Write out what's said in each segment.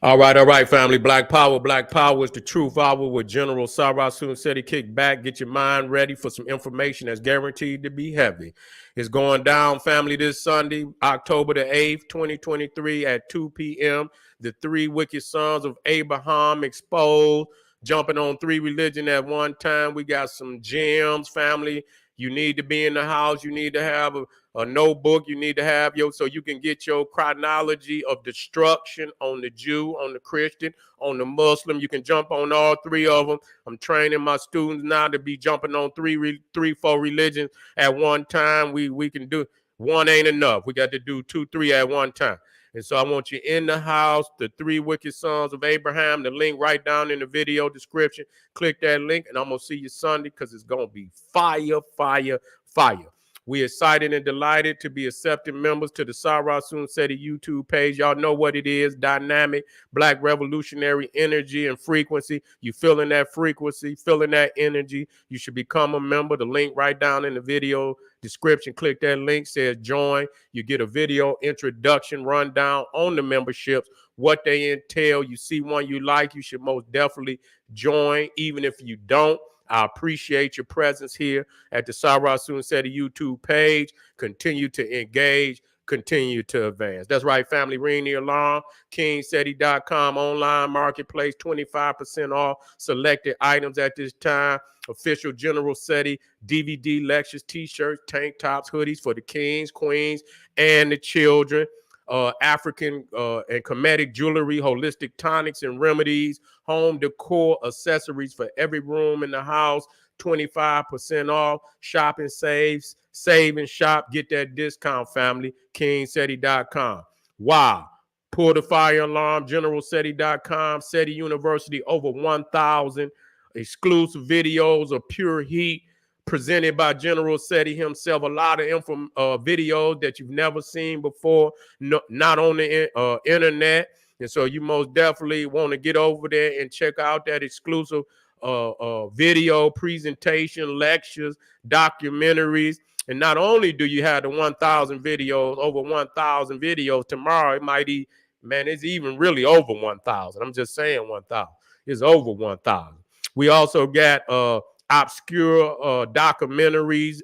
All right, family. Black Power is the truth hour with General Sarasun said he kick back, get your mind ready for some information that's guaranteed to be heavy. It's going down, family, this Sunday, October the 8th, 2023 at 2 p.m. The three wicked sons of Abraham exposed, jumping on three religions at one time. We got some gems, family. You need to be in the house. You need to have a notebook. You need to have so you can get your chronology of destruction on the Jew, on the Christian, on the Muslim. You can jump on all three of them. I'm training my students now to be jumping on four religions at one time. We can do one ain't enough. We got to do 2, 3 at one time. And so I want you in the house, the three wicked sons of Abraham, the link right down in the video description. Click that link, and I'm going to see you Sunday because it's going to be fire, fire, fire. We're excited and delighted to be accepting members to the Sarasun Seti YouTube page. Y'all know what it is, dynamic, black revolutionary energy and frequency. You feeling that frequency, feeling that energy, you should become a member. The link right down in the video description. Click that link, says join. You get a video introduction rundown on the memberships, what they entail. You see one you like, you should most definitely join. Even if you don't, I appreciate your presence here at the Sarasun Seti YouTube page. Continue to engage, continue to advance. That's right, family. Ring the alarm. KingSeti.com online marketplace, 25% off selected items at this time. Official General Seti DVD lectures, t-shirts, tank tops, hoodies for the kings, queens, and the children. African and Kemetic jewelry, holistic tonics and remedies, home decor, accessories for every room in the house, 25% off. Shop and save and shop. Get that discount, family. KingSeti.com. Wow. Pull the fire alarm. GeneralSeti.com. Seti University, over 1,000 exclusive videos of pure heat presented by General Seti himself. A lot of videos that you've never seen before, not on the internet. And so you most definitely want to get over there and check out that exclusive video presentation, lectures, documentaries. And not only do you have the 1,000 videos, over 1,000 videos, tomorrow it might be, man, it's even really over 1,000. I'm just saying 1,000. It's over 1,000. We also got obscure documentaries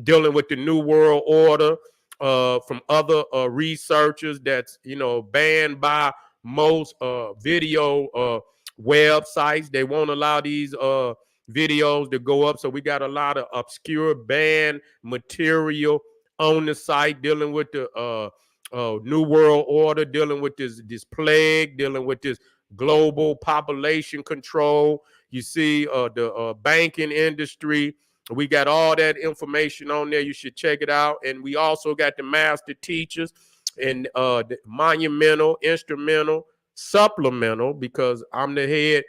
dealing with the New World Order from other researchers that's banned by most video websites. They won't allow these videos to go up, so we got a lot of obscure banned material on the site dealing with the New World Order, dealing with this plague, dealing with this global population control. You see the banking industry. We got all that information on there. You should check it out. And we also got the master teachers and the monumental, instrumental, supplemental, because I'm the head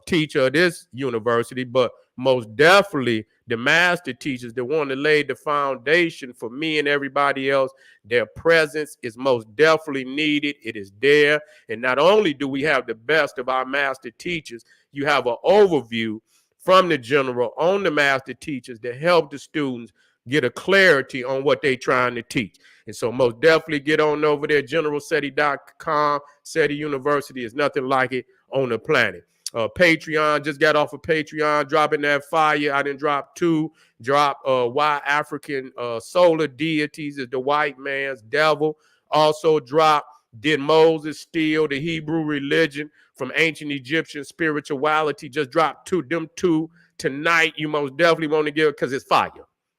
teacher of this university, but most definitely the master teachers, the one that laid the foundation for me and everybody else. Their presence is most definitely needed. It is there. And not only do we have the best of our master teachers, you have an overview from the general on the master teachers to help the students get a clarity on what they're trying to teach. And so most definitely get on over there, GeneralSeti.com. Seti University is nothing like it on the planet. Patreon, just got off of Patreon, dropping that fire. I didn't drop 2. Drop why African solar deities is the white man's devil. Also drop, did Moses steal the Hebrew religion from ancient Egyptian spirituality? Just dropped 2. Them 2 tonight. You most definitely want to give it because it's fire.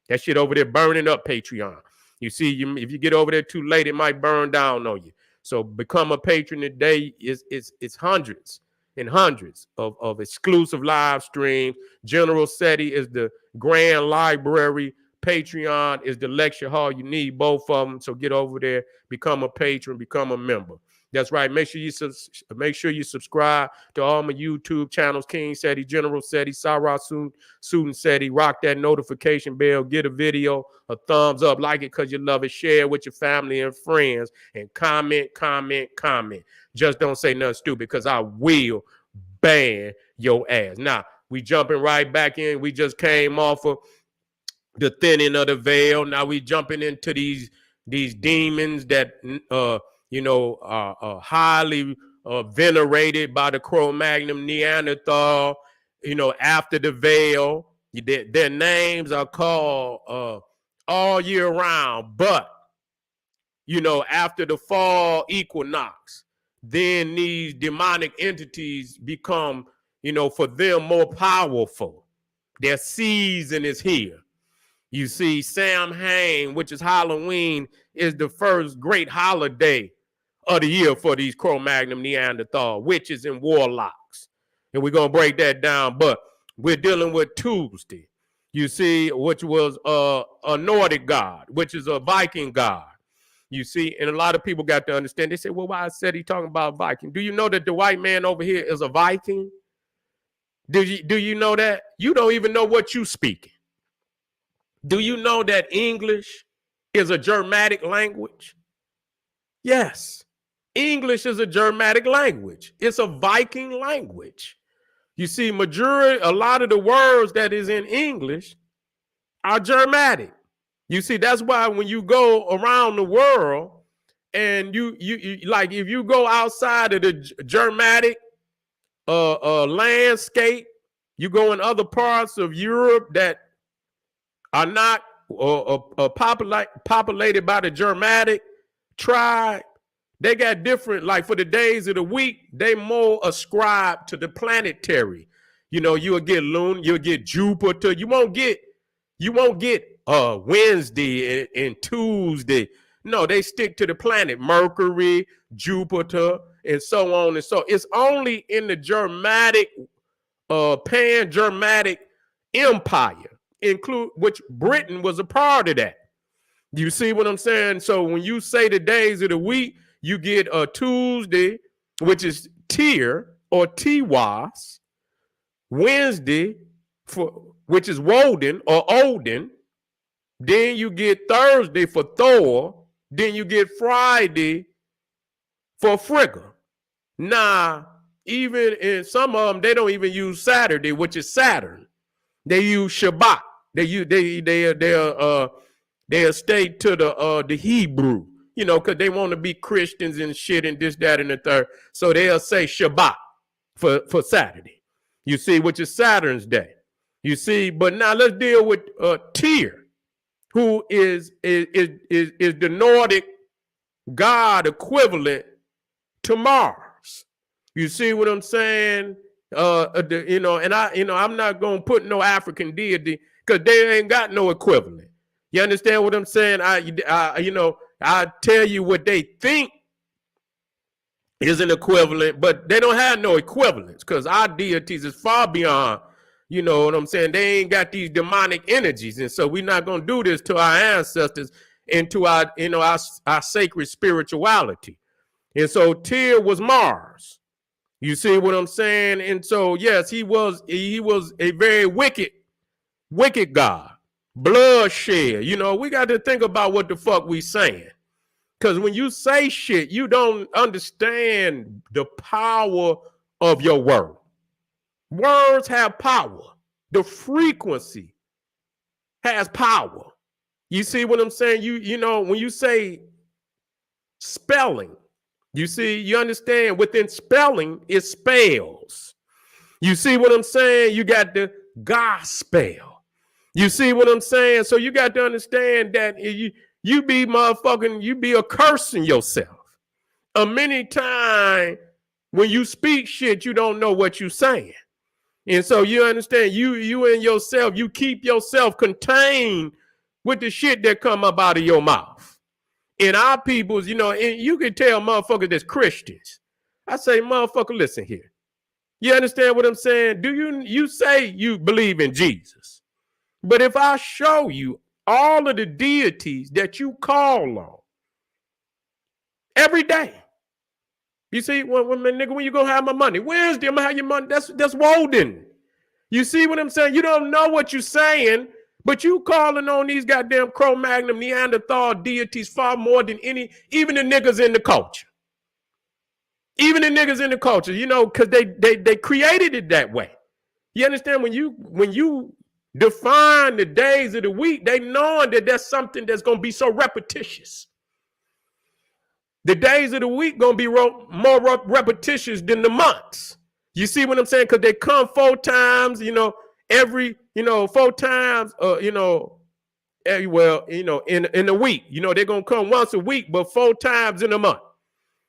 That shit over there burning up Patreon. You see, if you get over there too late, it might burn down on you. So become a patron today. It's hundreds and hundreds of exclusive live streams. General Seti is the grand library. Patreon is the lecture hall. You need both of them. So get over there, become a patron, become a member. That's right. Make sure you subscribe to all my YouTube channels: King Seti, General Seti, Sarasun Seti. Rock that notification bell. Get a video a thumbs up, like it because you love it. Share it with your family and friends, and comment. Just don't say nothing stupid, because I will ban your ass. Now we jumping right back in. We just came off of the thinning of the veil. Now we jumping into these demons that are highly venerated by the Cro-Magnon Neanderthal, after the veil. Their names are called all year round, but after the fall equinox, then these demonic entities become, for them more powerful. Their season is here. You see, Samhain, which is Halloween, is the first great holiday of the year for these Cro-Magnon Neanderthal witches and warlocks. And we're going to break that down, but we're dealing with Tuesday, you see, which was a Nordic god, which is a Viking god. You see, and a lot of people got to understand. They say, well, why said he talking about Viking? Do you know that the white man over here is a Viking? Do you know that? You don't even know what you speaking. Do you know that English is a Germanic language? Yes. English is a Germanic language. It's a Viking language. You see, a lot of the words that is in English are Germanic. You see, that's why when you go around the world and you like, if you go outside of the Germanic landscape, you go in other parts of Europe that are not populated by the Germanic tribe. They got different, like for the days of the week, they more ascribe to the planetary. You'll get you'll get Jupiter. You won't get Wednesday and Tuesday. No, they stick to the planet, Mercury, Jupiter, and so on and so. It's only in the Germanic, pan-Germanic empire, which Britain was a part of that. You see what I'm saying? So when you say the days of the week, you get a Tuesday, which is Tyr or Tiwas, Wednesday, which is Woden or Odin. Then you get Thursday for Thor. Then you get Friday for Frigga. Now, even in some of them, they don't even use Saturday, which is Saturn. They use Shabbat. They'll stay to the Hebrew, because they want to be Christians and shit and this, that, and the third. So they'll say Shabbat for Saturday. You see, which is Saturn's day. You see, but now let's deal with Tyr, who is the Nordic god equivalent to Mars. You see what I'm saying? And I'm not gonna put no African deity because they ain't got no equivalent. You understand what I'm saying? I tell you what they think is an equivalent, but they don't have no equivalents because our deities is far beyond. You know what I'm saying? They ain't got these demonic energies, and so we're not gonna do this to our ancestors and to our sacred spirituality. And so Tyr was Mars. You see what I'm saying? And so yes, he was a very wicked God, bloodshed. We got to think about what the fuck we saying, because when you say shit, you don't understand the power of your word. Words have power. The frequency has power. You see what I'm saying? When you say spelling, you understand within spelling is spells. You see what I'm saying? You got the gospel. You see what I'm saying? So you got to understand that you be accursing yourself. Many times when you speak shit, you don't know what you're saying. And so you understand, you and yourself, you keep yourself contained with the shit that come up out of your mouth. And our peoples, and you can tell motherfuckers that's Christians. I say, motherfucker, listen here. You understand what I'm saying? Do you say you believe in Jesus? But if I show you all of the deities that you call on every day, you see, when you gonna have my money? Wednesday, I'm gonna have your money. That's Woden. You see what I'm saying? You don't know what you're saying, but you calling on these goddamn Cro-Magnon Neanderthal deities far more than even the niggas in the culture. Even the niggas in the culture, because they created it that way. You understand? When you define the days of the week, they knowing that that's something that's gonna be so repetitious. The days of the week gonna be more repetitious than the months. You see what I'm saying? Because they come 4 times, every, 4 times, well, in a week. They're gonna come once a week, but 4 times in a month.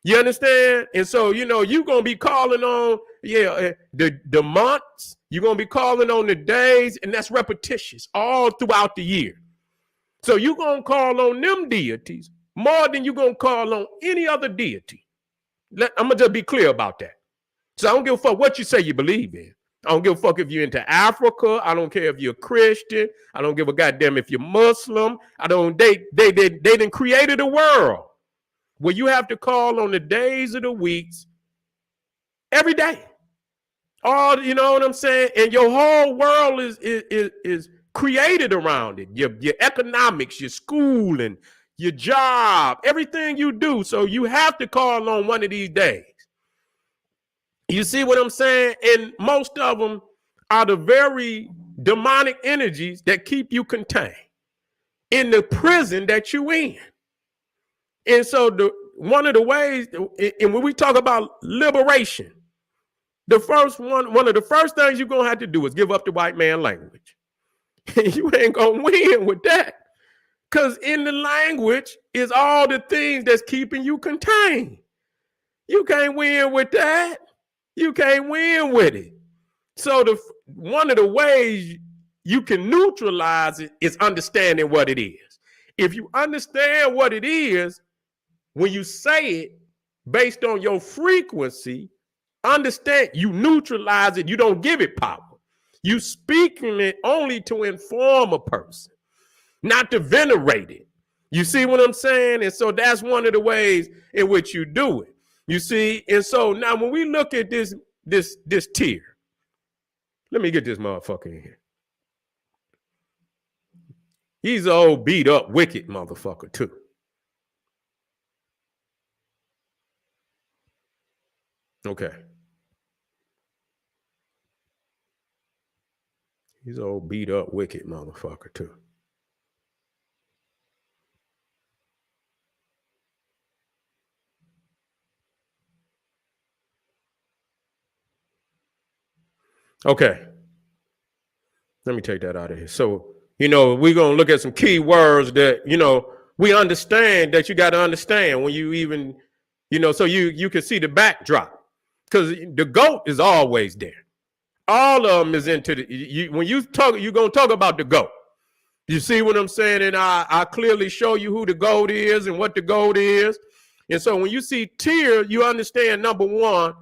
You understand? And so, you're gonna be calling on, the months, you're gonna be calling on the days, and that's repetitious all throughout the year. So you're gonna call on them deities more than you're gonna call on any other deity. I'm gonna just be clear about that. So I don't give a fuck what you say you believe in. I don't give a fuck if you're into Africa. I don't care if you're a Christian. I don't give a goddamn if you're Muslim. They done created a world where you have to call on the days of the weeks every day. All, you know what I'm saying? And your whole world is created around it. Your economics, your school, and your job, everything you do. So you have to call on one of these days. You see what I'm saying? And most of them are the very demonic energies that keep you contained in the prison that you're in. And so one of the ways, and when we talk about liberation, one of the first things you're going to have to do is give up the white man language. You ain't going to win with that. Because in the language is all the things that's keeping you contained. You can't win with that. You can't win with it. So one of the ways you can neutralize it is understanding what it is. If you understand what it is, when you say it based on your frequency, understand, you neutralize it. You don't give it power. You speaking it only to inform a person, not to venerate it. You see what I'm saying? And so that's one of the ways in which you do it. You see, and so now when we look at this tier, let me get this motherfucker in here. He's an old beat up, wicked motherfucker too. Okay. He's an old beat up, wicked motherfucker too. Okay. Let me take that out of here. So, we're going to look at some key words that, we understand that you got to understand when you even, so you can see the backdrop. Because the GOAT is always there. All of them is into when you talk, you're going to talk about the GOAT. You see what I'm saying? And I clearly show you who the GOAT is and what the GOAT is. And so when you see tier, you understand, number one,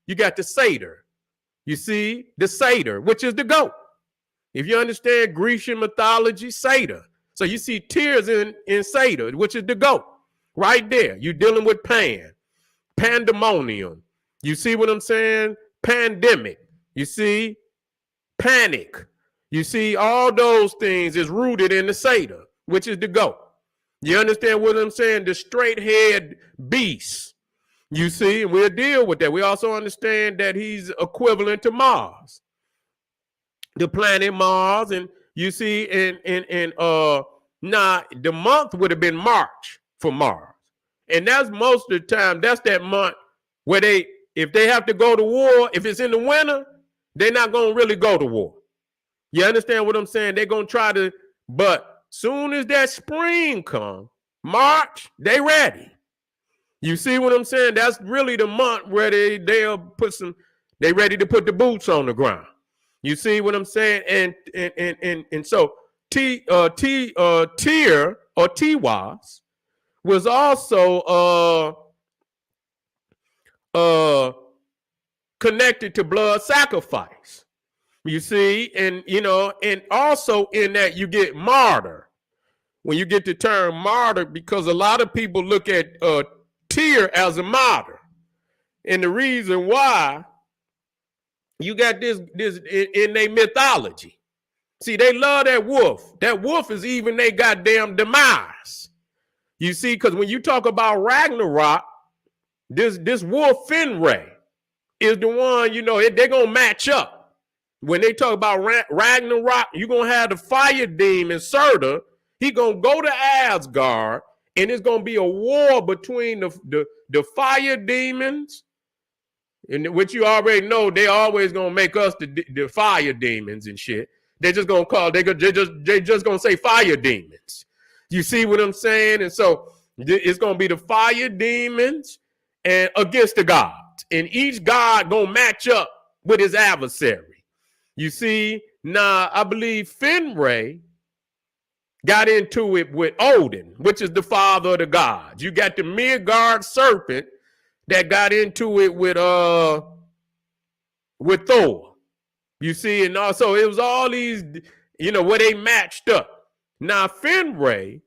you got the satyr. You see the satyr, which is the GOAT. If you understand Grecian mythology, satyr. So you see tears in satyr, which is the GOAT. Right there. You're dealing with pandemonium. You see what I'm saying? Pandemic. You see panic. You see all those things is rooted in the satyr, which is the GOAT. You understand what I'm saying? The straight head beast. You see, and we'll deal with that. We also understand that he's equivalent to Mars, the planet Mars. And you see, now the month would have been March for Mars. And that's most of the time, that's that month where if they have to go to war, if it's in the winter, they're not going to really go to war. You understand what I'm saying? They're going to try to, but soon as that spring comes, March, they ready. You see what I'm saying? That's really the month where they ready to put the boots on the ground. You see what I'm saying? And so Tier or Tiwas was also connected to blood sacrifice. You see, and also in that you get martyr. When you get the term martyr, because a lot of people look at Tier as a martyr. And the reason why, you got this in their mythology. See, they love that wolf. That wolf is even their goddamn demise. You see, because when you talk about Ragnarok, this wolf Fenrir is the one, they're going to match up. When they talk about Ragnarok, you're going to have the fire demon Surtur. He going to go to Asgard, And it's going to be a war between the fire demons, and which you already know, they always going to make us the fire demons and shit. They're just going to call, they just going to say fire demons. You see what I'm saying? And so it's going to be the fire demons and against the gods. And each god going to match up with his adversary. You see, now I believe Fenrir got into it with Odin, which is the father of the gods. You got the Midgard serpent that got into it with Thor. You see, and also it was all these, where they matched up. Now Fenrir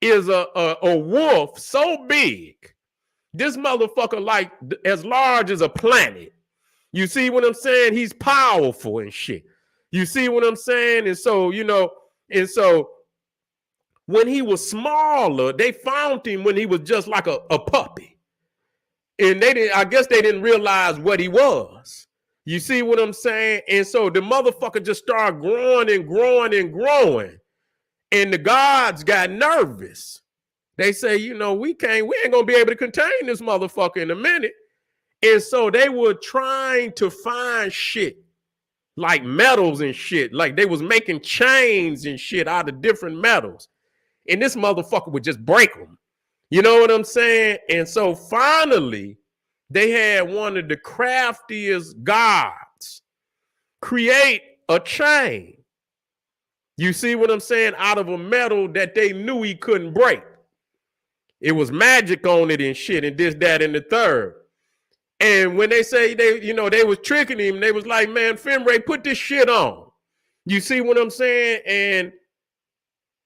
is a wolf so big, this motherfucker like as large as a planet. You see what I'm saying? He's powerful and shit. You see what I'm saying? And so, when he was smaller, they found him when he was just like a puppy. And I guess they didn't realize what he was. You see what I'm saying? And so the motherfucker just started growing and growing and growing. And the gods got nervous. They say, we ain't gonna be able to contain this motherfucker in a minute. And so they were trying to find shit like metals and shit. Like they was making chains and shit out of different metals. And this motherfucker would just break them. You know what I'm saying? And so finally, they had one of the craftiest gods create a chain. You see what I'm saying? Out of a metal that they knew he couldn't break. It was magic on it and shit and this, that, and the third. And when they say they was tricking him, they was like, man, Fenrir, put this shit on. You see what I'm saying? And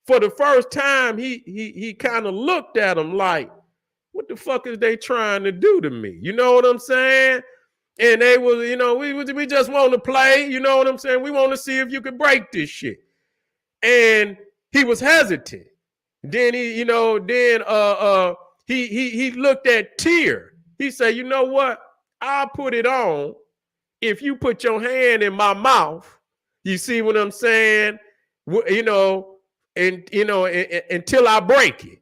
for the first time, he kind of looked at him like, what the fuck is they trying to do to me? You know what I'm saying? And they was, we just want to play. You know what I'm saying? We want to see if you could break this shit. And he was hesitant. Then he looked at Tyr. He said, you know what? I'll put it on if you put your hand in my mouth. You see what I'm saying? Until I break it.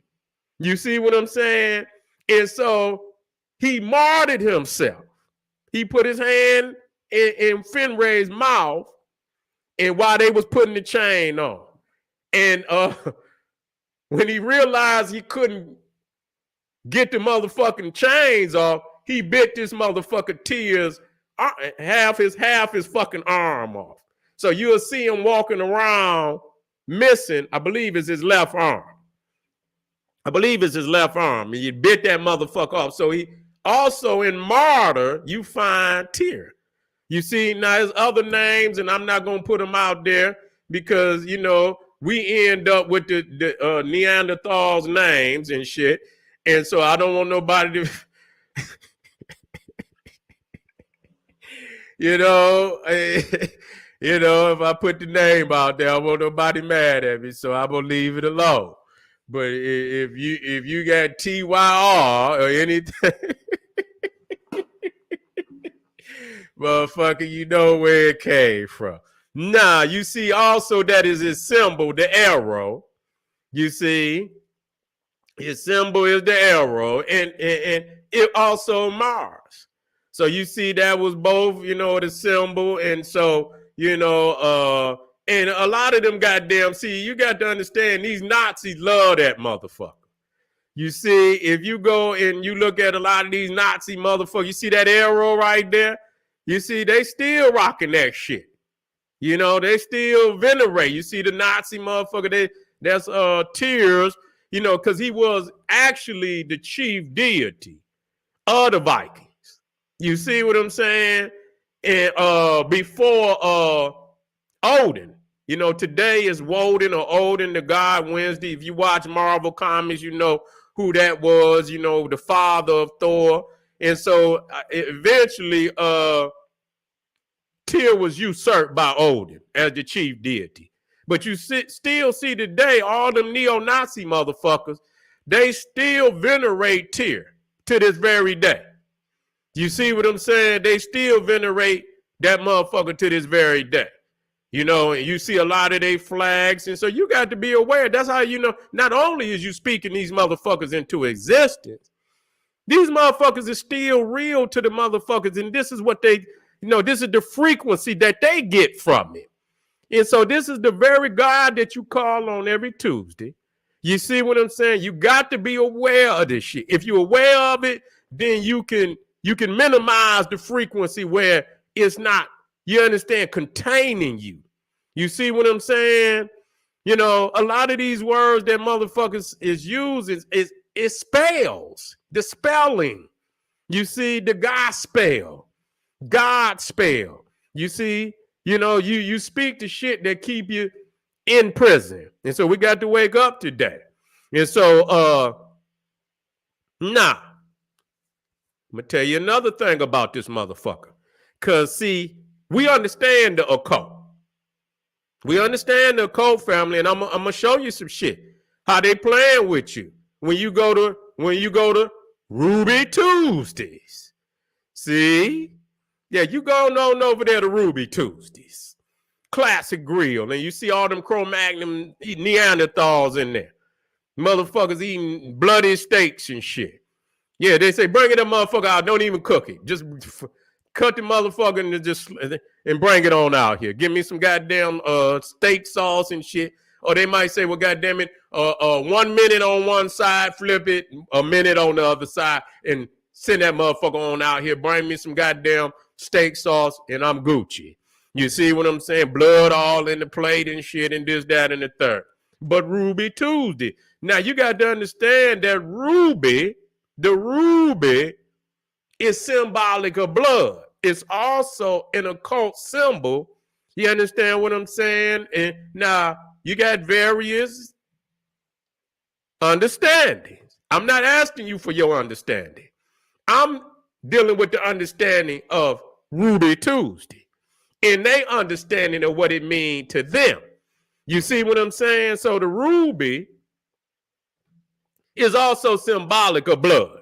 You see what I'm saying? And so he martyred himself. He put his hand in Fenrir's mouth, and while they was putting the chain on. And when he realized he couldn't get the motherfucking chains off, he bit this motherfucker Tyr's half his fucking arm off. So you'll see him walking around missing, I believe is his left arm. And he bit that motherfucker off. So he also in Martyr, you find Tyr. You see, now there's other names, and I'm not going to put them out there because, we end up with the Neanderthals' names and shit. And so I don't want nobody to, if I put the name out there, I want nobody mad at me. So I'm going to leave it alone. But if you got TYR or anything, motherfucker, you know where it came from. Now, you see also that is his symbol, the arrow. You see, his symbol is the arrow, and it also Mars. So you see that was both, the symbol, and so, and a lot of them goddamn, see, you got to understand, these Nazis love that motherfucker. You see, if you go and you look at a lot of these Nazi motherfuckers, you see that arrow right there? You see, they still rocking that shit. They still venerate. You see the Nazi motherfucker, that's Tears, because he was actually the chief deity of the Vikings. You see what I'm saying? And before Odin, today is Woden or Odin, the god Wednesday. If you watch Marvel comics, you know who that was, the father of Thor. And so eventually Tyr was usurped by Odin as the chief deity. But you still see today, all them neo-Nazi motherfuckers, they still venerate Tyr to this very day. You see what I'm saying? They still venerate that motherfucker to this very day. And you see a lot of their flags. And so you got to be aware. That's how not only is you speaking these motherfuckers into existence, these motherfuckers are still real to the motherfuckers. And this is what this is the frequency that they get from it. And so this is the very God that you call on every Tuesday. You see what I'm saying? You got to be aware of this shit. If you're aware of it, then you can minimize the frequency where it's not, you understand, containing you. You see what I'm saying? A lot of these words that motherfuckers is using is spells, the spelling. You see, the gospel, God spell. You see, you speak the shit that keep you in prison. And so we got to wake up today. And so, I'm going to tell you another thing about this motherfucker. Because, see, we understand the occult. We understand the occult, family, and I'm going to show you some shit. How they playing with you when you go to Ruby Tuesdays. See? Yeah, you going on over there to Ruby Tuesdays. Classic grill. And you see all them Cro-Magnon Neanderthals in there. Motherfuckers eating bloody steaks and shit. Yeah, they say, bring it that motherfucker out. Don't even cook it. Just cut the motherfucker and bring it on out here. Give me some goddamn steak sauce and shit. Or they might say, well, goddamn it, 1 minute on one side, flip it, a minute on the other side, and send that motherfucker on out here. Bring me some goddamn steak sauce, and I'm Gucci. You see what I'm saying? Blood all in the plate and shit, and this, that, and the third. But Ruby Tuesday. Now, you got to understand that the ruby is symbolic of blood. It's also an occult symbol. You understand what I'm saying? And now, you got various understandings. I'm not asking you for your understanding. I'm dealing with the understanding of Ruby Tuesday and they understanding of what it means to them. You see what I'm saying? So the ruby is also symbolic of blood.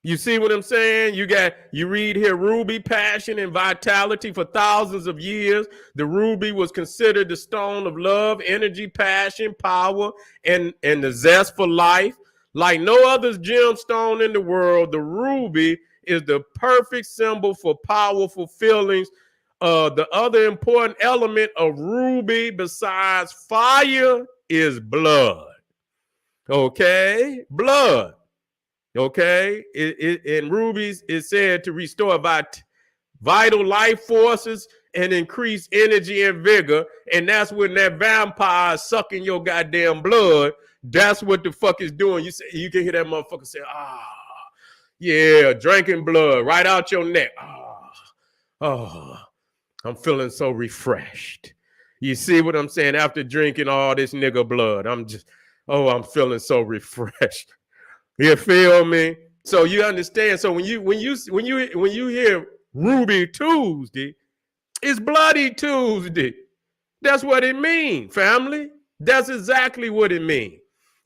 You see what I'm saying? You read here, ruby, passion, and vitality. For thousands of years, the ruby was considered the stone of love, energy, passion, power, and the zest for life. Like no other gemstone in the world, the ruby is the perfect symbol for powerful feelings. The other important element of ruby besides fire is blood. Okay? Blood. Okay? In rubies, it's said to restore vital life forces and increase energy and vigor. And that's when that vampire is sucking your goddamn blood. That's what the fuck is doing. You can hear that motherfucker say, yeah, drinking blood right out your neck. I'm feeling so refreshed. You see what I'm saying? After drinking all this nigga blood, I'm feeling so refreshed. You feel me? So you understand. So when you hear Ruby Tuesday, it's Bloody Tuesday. That's what it means, family. That's exactly what it means.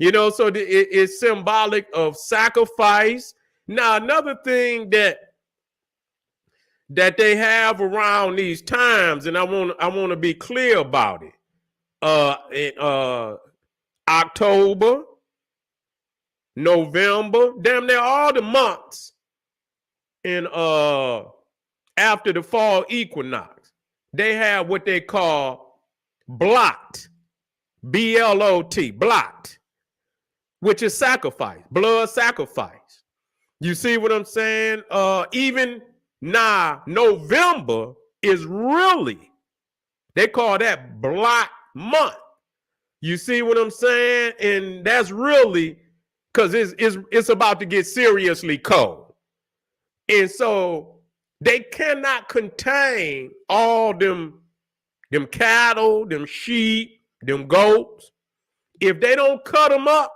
So it's symbolic of sacrifice. Now, another thing that they have around these times, and I want to be clear about it. In October, November, damn near all the months in after the fall equinox, they have what they call blot, B-L-O-T, blot, which is sacrifice, blood sacrifice. You see what I'm saying? Even now, November is really, they call that blot month. You see what I'm saying? And that's really because it's about to get seriously cold. And so they cannot contain all them cattle, them sheep, them goats. If they don't cut them up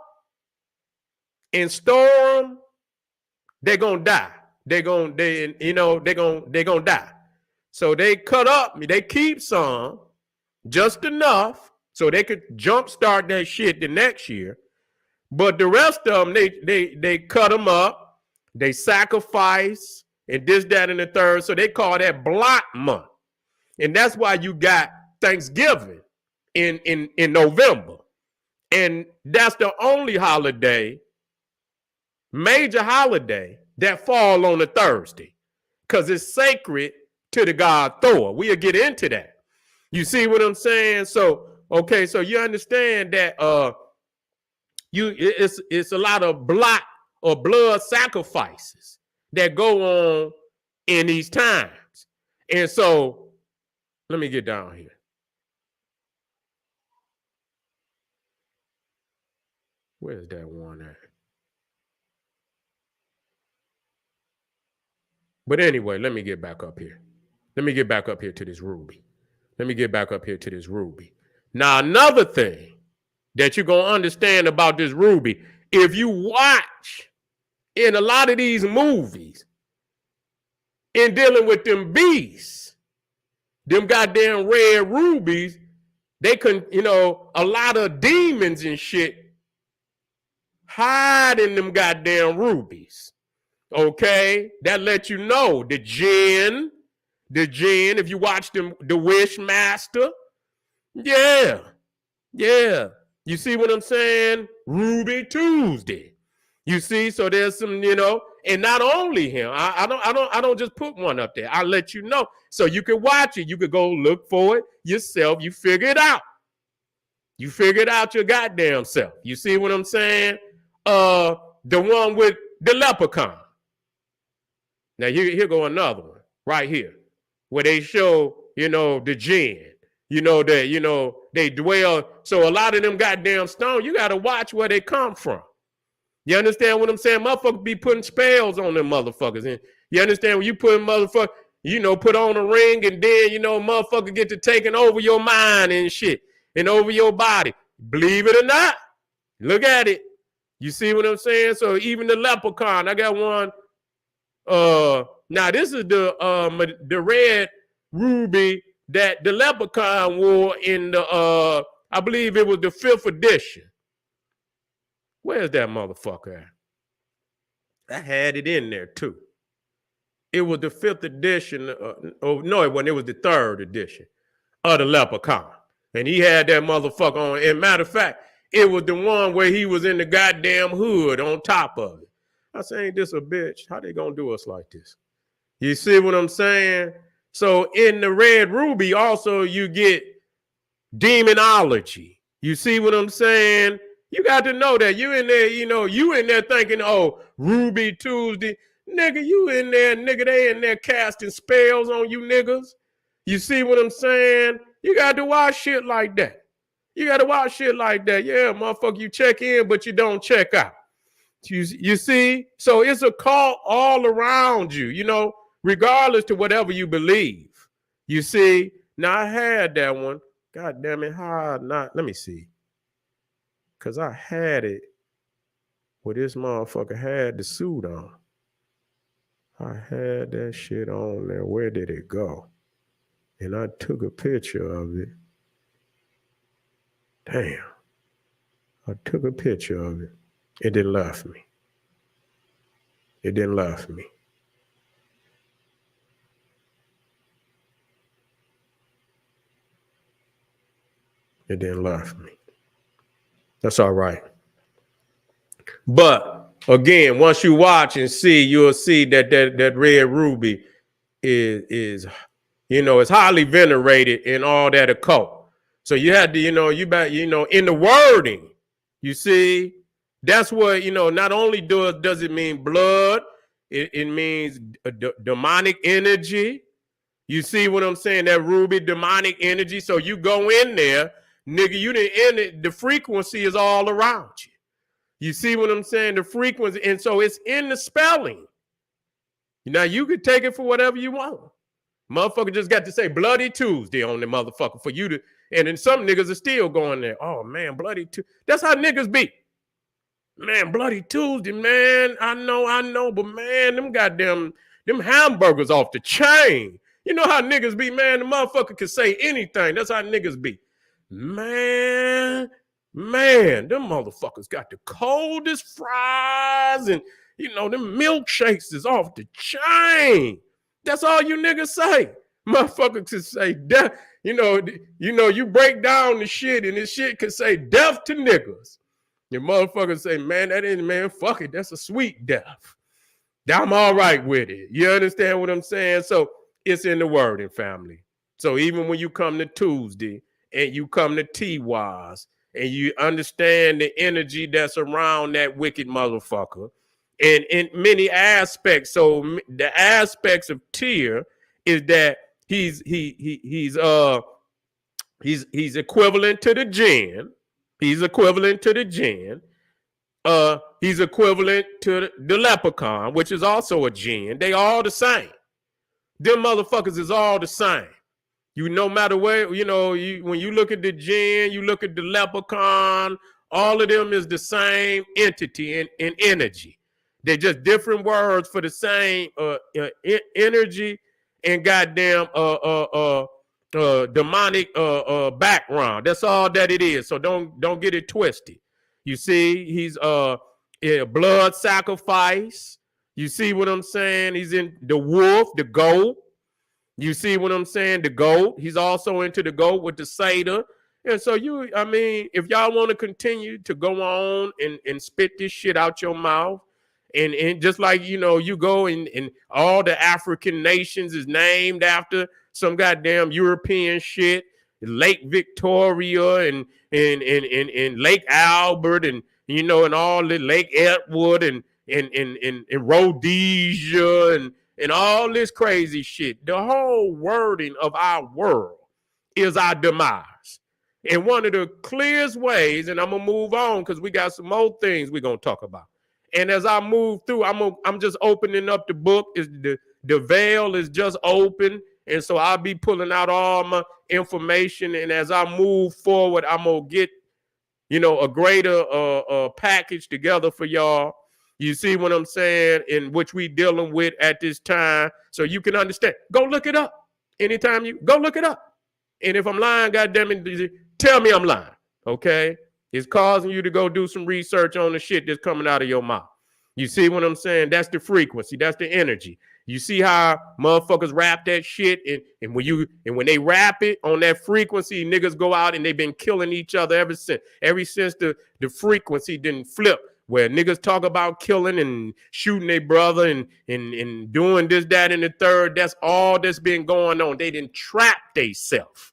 and store them, they're gonna die. They're gonna die. So they cut up, they keep some, just enough, so they could jumpstart that shit the next year. But the rest of them, they cut them up, they sacrifice, and this, that, and the third. So they call that blot month. And that's why you got Thanksgiving in November. And that's the only major holiday that fall on a Thursday, because it's sacred to the god Thor. We'll get into that. You see what I'm saying? So, okay, so you understand that it's a lot of blood sacrifices that go on in these times. And so, let me get down here. Where's that one at? But anyway, let me get back up here. Let me get back up here to this ruby. Now, another thing that you're going to understand about this ruby, if you watch in a lot of these movies in dealing with them beasts, them goddamn red rubies, they can, a lot of demons and shit hide in them goddamn rubies. Okay? That lets you know the jinn, if you watch them, the wish master. Yeah. You see what I'm saying? Ruby Tuesday. You see, so there's some, and not only him. I don't just put one up there. I let you know. So you can watch it. You could go look for it yourself. You figure it out. You figure it out your goddamn self. You see what I'm saying? The one with the leprechaun. Now here go another one right here, where they show, the jinn, that, they dwell. So a lot of them goddamn stones, you got to watch where they come from. You understand what I'm saying? Motherfuckers be putting spells on them motherfuckers. And you understand when you put motherfucker, put on a ring and then, motherfucker get to taking over your mind and shit and over your body. Believe it or not, look at it. You see what I'm saying? So even the leprechaun, I got one. Now this is the red ruby that the leprechaun wore in the I believe it was the 5th edition. Where's that motherfucker at? I had it in there too. It was the 5th edition. No, it wasn't. It was the 3rd edition of the leprechaun, and he had that motherfucker on. And matter of fact, it was the one where he was in the goddamn hood on top of it. I say, ain't this a bitch? How they gonna do us like this? You see what I'm saying? So in the red ruby also you get demonology. You see what I'm saying? You got to know that you in there, you in there thinking, oh, Ruby Tuesday. Nigga, you in there, nigga, they in there casting spells on you niggas. You see what I'm saying? You got to watch shit like that. Yeah, motherfucker, you check in, but you don't check out. You see? So it's a call all around you, regardless to whatever you believe. You see? Now, I had that one. God damn it, how not? Let me see. Because I had it where this motherfucker had the suit on. I had that shit on there. Where did it go? And I took a picture of it. Damn. I took a picture of it. It didn't left me. It didn't left me. It didn't left me. That's all right. But again, once you watch and see, you'll see that red ruby is it's highly venerated in all that occult. So you had to, in the wording, you see, that's what, not only does it mean blood, it means demonic energy. You see what I'm saying? That ruby, demonic energy. So you go in there, nigga, you didn't end it. The frequency is all around you. You see what I'm saying? The frequency. And so it's in the spelling. Now you could take it for whatever you want. Motherfucker just got to say Bloody Tuesday on the motherfucker for you to, and then some niggas are still going there. Oh man, Bloody Tuesday. That's how niggas be. Man, Bloody Tuesday, man. I know, but man, them hamburgers off the chain. You know how niggas be, man. The motherfucker can say anything. That's how niggas be. Man, them motherfuckers got the coldest fries, and them milkshakes is off the chain. That's all you niggas say. Motherfuckers can say that. you break down the shit and this shit could say death to niggas. Your motherfuckers say, man, that ain't, man, fuck it. That's a sweet death. I'm all right with it. You understand what I'm saying? So it's in the wording, family. So even when you come to Tuesday and you come to T-Wise and you understand the energy that's around that wicked motherfucker, and in many aspects, so the aspects of Tyr is that he's equivalent to the jinn. He's equivalent to the jinn. He's equivalent to the leprechaun, which is also a jinn. They all the same. Them motherfuckers is all the same. No matter where, when you look at the jinn, you look at the leprechaun, all of them is the same entity in energy. They're just different words for the same energy and goddamn demonic background. That's all that it is. So don't get it twisted. You see, he's blood sacrifice. You see what I'm saying? He's in the wolf, the goat. You see what I'm saying? The goat. He's also into the goat with the Seder. And so if y'all want to continue to go on and spit this shit out your mouth, and just like, you go and all the African nations is named after some goddamn European shit, Lake Victoria and Lake Albert and all the Lake Edward and Rhodesia and all this crazy shit. The whole wording of our world is our demise. And one of the clearest ways, and I'm gonna move on because we got some more things we're gonna talk about. And as I move through, I'm just opening up the book. Is the veil is just open. And so I'll be pulling out all my information. And as I move forward, I'm going to get, a greater package together for y'all. You see what I'm saying? In which we dealing with at this time. So you can understand. Go look it up. Anytime you go look it up. And if I'm lying, goddamn it, tell me I'm lying. Okay? It's causing you to go do some research on the shit that's coming out of your mouth. You see what I'm saying? That's the frequency. That's the energy. You see how motherfuckers rap that shit, and when they rap it on that frequency, niggas go out and they've been killing each other ever since the frequency didn't flip, where niggas talk about killing and shooting their brother and doing this, that, and the third. That's all that's been going on. They didn't trap theyself.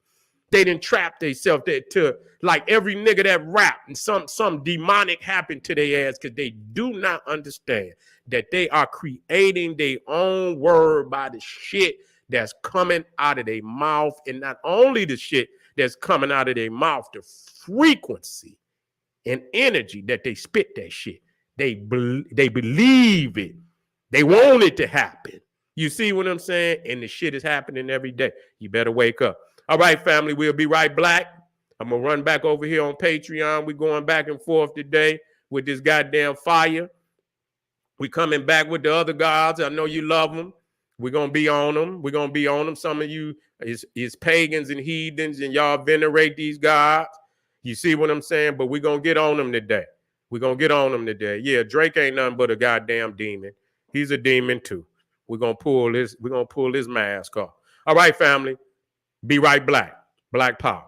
To like every nigga that rap and some demonic happened to their ass because they do not understand that they are creating their own word by the shit that's coming out of their mouth. And not only the shit that's coming out of their mouth, the frequency and energy that they spit that shit. They believe it. They want it to happen. You see what I'm saying? And the shit is happening every day. You better wake up. All right, family, we'll be right back. I'm going to run back over here on Patreon. We're going back and forth today with this goddamn fire. We coming back with the other gods. I know you love them. We're going to be on them. Some of you is pagans and heathens, and y'all venerate these gods. You see what I'm saying? But we're going to get on them today. Yeah, Drake ain't nothing but a goddamn demon. He's a demon too. We're going to pull his mask off. All right, family. Be right back. Black Power.